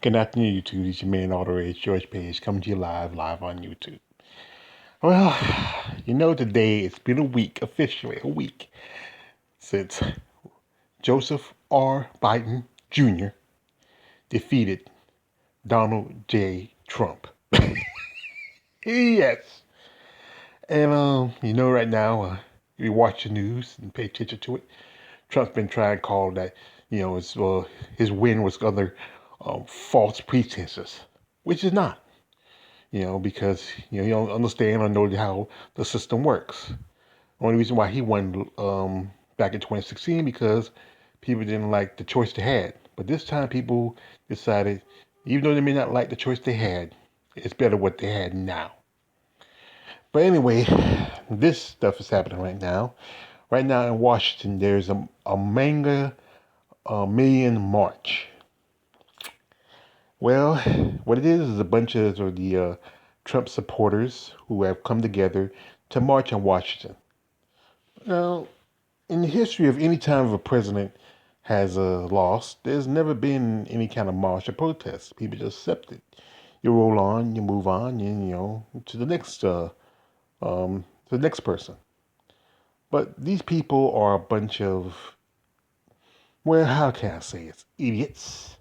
Good afternoon, YouTube. It's your man, Auto Age George Page, coming to you live on YouTube. Well, today it's been a week, officially a week, since Joseph R. Biden Jr. defeated Donald J. Trump. Yes. And, right now, you watch the news and pay attention to it. Trump's been trying to call that, his win was under false pretenses, which is not. Because you don't understand or know how the system works. Only reason why he won back in 2016 because people didn't like the choice they had. But this time, people decided, even though they may not like the choice they had, it's better what they had now. But anyway, this stuff is happening right now. Right now in Washington, there's a MAGA million march. Well, what it is a bunch of the Trump supporters who have come together to march on Washington. Now, in the history of any time of a president has lost, there's never been any kind of march or protest. People just accept it. You roll on, you move on, to the next person. But these people are a bunch of, well, how can I say it? Idiots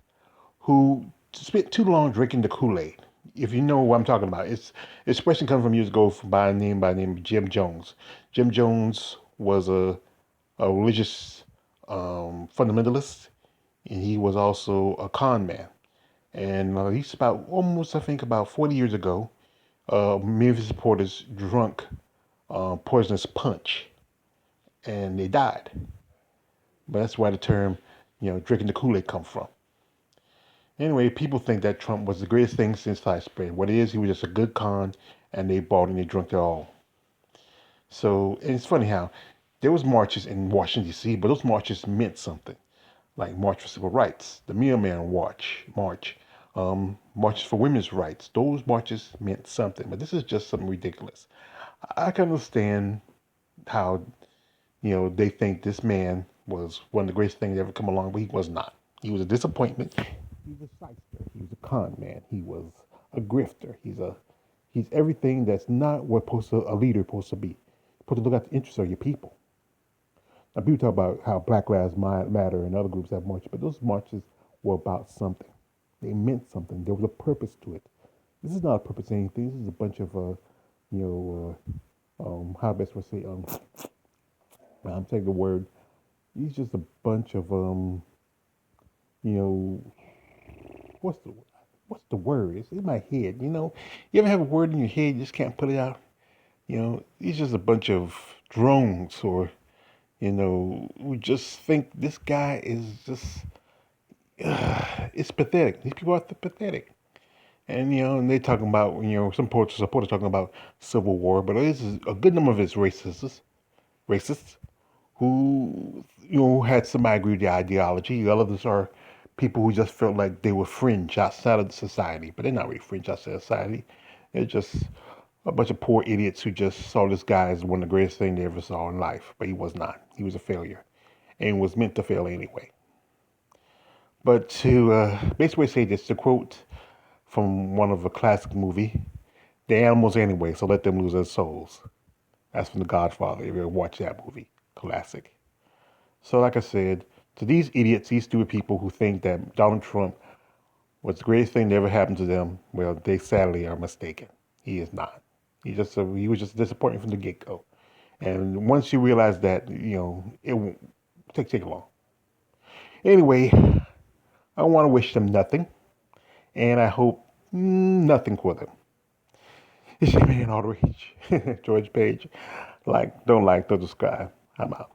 who spent too long drinking the Kool-Aid. If you know what I'm talking about, it's expression comes from years ago by the name of Jim Jones. Jim Jones was a religious fundamentalist, and he was also a con man. And he's about almost, I think, about 40 years ago, many of his supporters drunk poisonous punch, and they died. But that's why the term, drinking the Kool-Aid come from. Anyway, people think that Trump was the greatest thing since sliced bread. What it is, he was just a good con, and they bought and they drank it all. So, and it's funny how there was marches in Washington, D.C., but those marches meant something, like March for Civil Rights, the Mailman March, marches for women's rights. Those marches meant something, but this is just something ridiculous. I can understand how, they think this man was one of the greatest things that ever come along, but he was not. He was a disappointment. He was a shyster. He was a con man. He was a grifter. He's everything that's not what a leader supposed to be. You're supposed to look at the interests of your people. Now people talk about how Black Lives Matter and other groups have marches, but those marches were about something. They meant something. There was a purpose to it. This is not a purpose of anything. This is a bunch of how best we say I'm saying the word. He's just a bunch of you know, what's the word? It's in my head. You ever have a word in your head you just can't put it out? He's just a bunch of drones, or who just think this guy is just. It's pathetic. These people are pathetic, and they talking about some supporters talking about civil war, but there's a good number of it's racists who had some agree with the ideology. The others are people who just felt like they were fringe outside of the society, but they're not really fringe outside of society. They're just a bunch of poor idiots who just saw this guy as one of the greatest things they ever saw in life, but he was not. He was a failure, and was meant to fail anyway. But to basically say this, to quote from one of a classic movie, "The animals anyway, so let them lose their souls." That's from The Godfather. If you ever watch that movie, classic. So, like I said, to these idiots, these stupid people who think that Donald Trump was the greatest thing that ever happened to them, well, they sadly are mistaken. He is not. He was just disappointing from the get go. And once you realize that, it won't take long. Anyway, I want to wish them nothing, and I hope nothing for them. It's your man, All the Rage, George Page. Don't subscribe. I'm out.